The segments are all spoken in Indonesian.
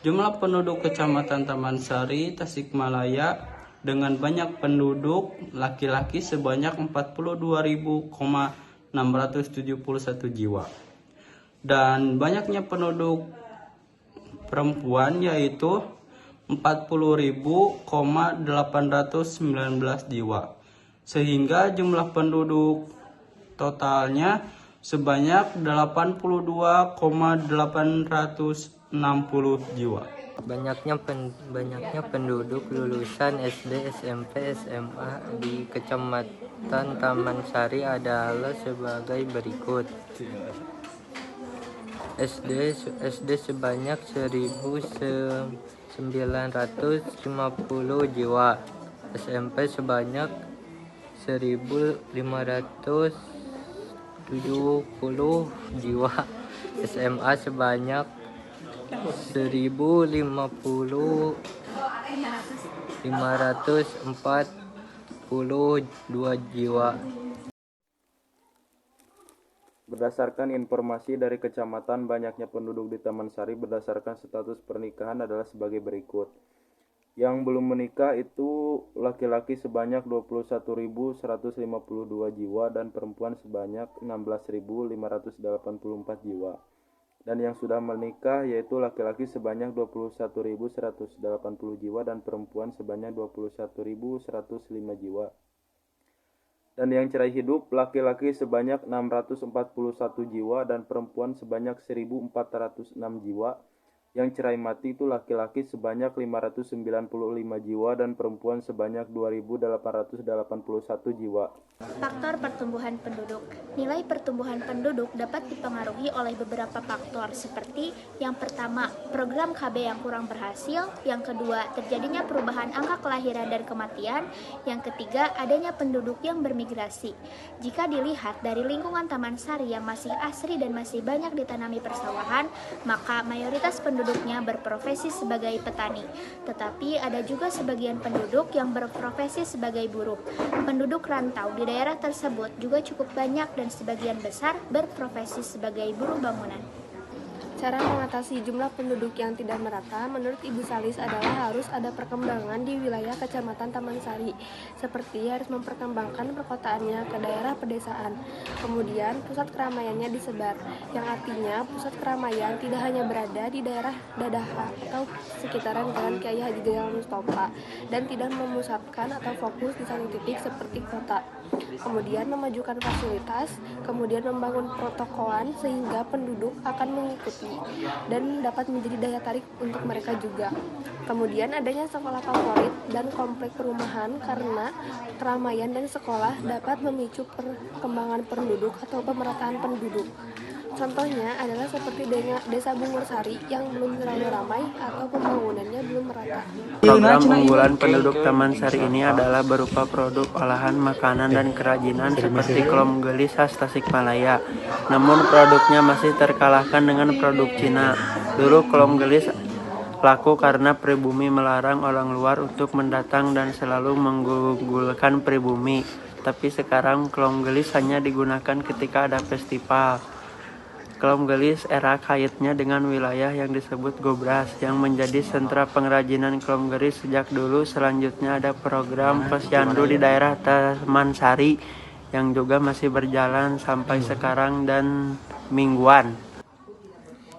Jumlah penduduk Kecamatan Taman Sari, Tasikmalaya dengan banyak penduduk laki-laki sebanyak 42.671 jiwa. Dan banyaknya penduduk perempuan yaitu 40.819 jiwa. Sehingga jumlah penduduk totalnya sebanyak 82.860 jiwa. Banyaknya penduduk lulusan SD, SMP, SMA di Kecamatan Taman Sari adalah sebagai berikut. SD sebanyak 1.950 jiwa, SMP sebanyak 1.570 jiwa, SMA sebanyak 1.542 jiwa. Berdasarkan informasi dari kecamatan, banyaknya penduduk di Taman Sari berdasarkan status pernikahan adalah sebagai berikut. Yang belum menikah itu laki-laki sebanyak 21.152 jiwa dan perempuan sebanyak 16.584 jiwa. Dan yang sudah menikah yaitu laki-laki sebanyak 21.180 jiwa dan perempuan sebanyak 21.105 jiwa. Dan yang cerai hidup laki-laki sebanyak 641 jiwa dan perempuan sebanyak 1.406 jiwa. Yang cerai mati itu laki-laki sebanyak 595 jiwa dan perempuan sebanyak 2.881 jiwa. Faktor pertumbuhan penduduk. Nilai pertumbuhan penduduk dapat dipengaruhi oleh beberapa faktor seperti yang pertama, program KB yang kurang berhasil, yang kedua, terjadinya perubahan angka kelahiran dan kematian, yang ketiga, adanya penduduk yang bermigrasi. Jika dilihat dari lingkungan Taman Sari yang masih asri dan masih banyak ditanami persawahan, maka mayoritas penduduknya berprofesi sebagai petani. Tetapi ada juga sebagian penduduk yang berprofesi sebagai buruh. Penduduk rantau di daerah tersebut juga cukup banyak dan sebagian besar berprofesi sebagai buruh bangunan. Cara mengatasi jumlah penduduk yang tidak merata menurut Ibu Salis adalah harus ada perkembangan di wilayah Kecamatan Taman Sari, seperti harus memperkembangkan perkotaannya ke daerah pedesaan. Kemudian pusat keramaiannya disebar, yang artinya pusat keramaian tidak hanya berada di daerah Dadaha atau sekitaran Jalan Kiai Haji Jaya Mustafa dan tidak memusatkan atau fokus di satu titik seperti kota. Kemudian memajukan fasilitas, kemudian membangun protokolan sehingga penduduk akan mengikuti dan dapat menjadi daya tarik untuk mereka juga. Kemudian adanya sekolah favorit dan komplek perumahan karena keramaian dan sekolah dapat memicu perkembangan penduduk atau pemerataan penduduk. Contohnya adalah seperti Desa Bungur Sari yang belum terlalu ramai atau pembangunannya belum merata. Program unggulan penduduk Taman Sari ini adalah berupa produk olahan makanan dan kerajinan seperti klom gelis khas Tasikmalaya. Namun produknya masih terkalahkan dengan produk Cina. Dulu klom gelis laku karena pribumi melarang orang luar untuk mendatang dan selalu menggugulkan pribumi. Tapi sekarang klom gelis hanya digunakan ketika ada festival. Klom gelis erat kaitnya dengan wilayah yang disebut Gobras yang menjadi sentra pengrajinan klom gelis sejak dulu. Selanjutnya ada program posyandu di daerah Taman Sari yang juga masih berjalan sampai sekarang dan mingguan.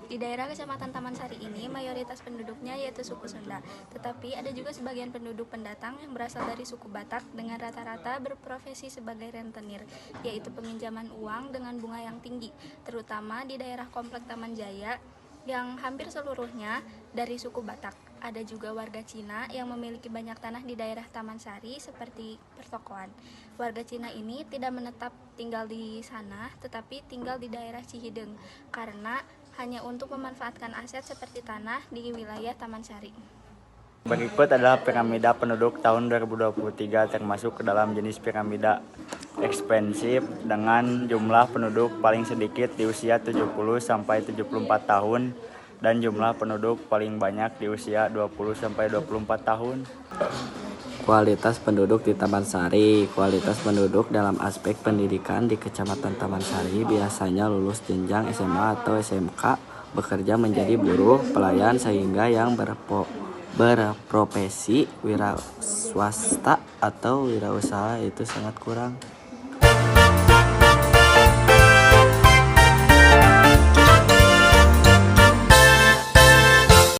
Di daerah Kecamatan Taman Sari ini mayoritas penduduknya yaitu suku Sunda, tetapi ada juga sebagian penduduk pendatang yang berasal dari suku Batak dengan rata-rata berprofesi sebagai rentenir, yaitu peminjaman uang dengan bunga yang tinggi, terutama di daerah Komplek Taman Jaya yang hampir seluruhnya dari suku Batak. Ada juga warga Cina yang memiliki banyak tanah di daerah Taman Sari seperti pertokoan. Warga Cina ini tidak menetap tinggal di sana, tetapi tinggal di daerah Cihideng karena hanya untuk memanfaatkan aset seperti tanah di wilayah Taman Sari. Berikut adalah piramida penduduk tahun 2023 termasuk ke dalam jenis piramida ekspensif dengan jumlah penduduk paling sedikit di usia 70-74 tahun dan jumlah penduduk paling banyak di usia 20-24 tahun. Kualitas penduduk di Taman Sari. Kualitas penduduk dalam aspek pendidikan di Kecamatan Taman Sari biasanya lulus jenjang SMA atau SMK bekerja menjadi buruh pelayan sehingga yang berprofesi wira swasta atau wirausaha itu sangat kurang.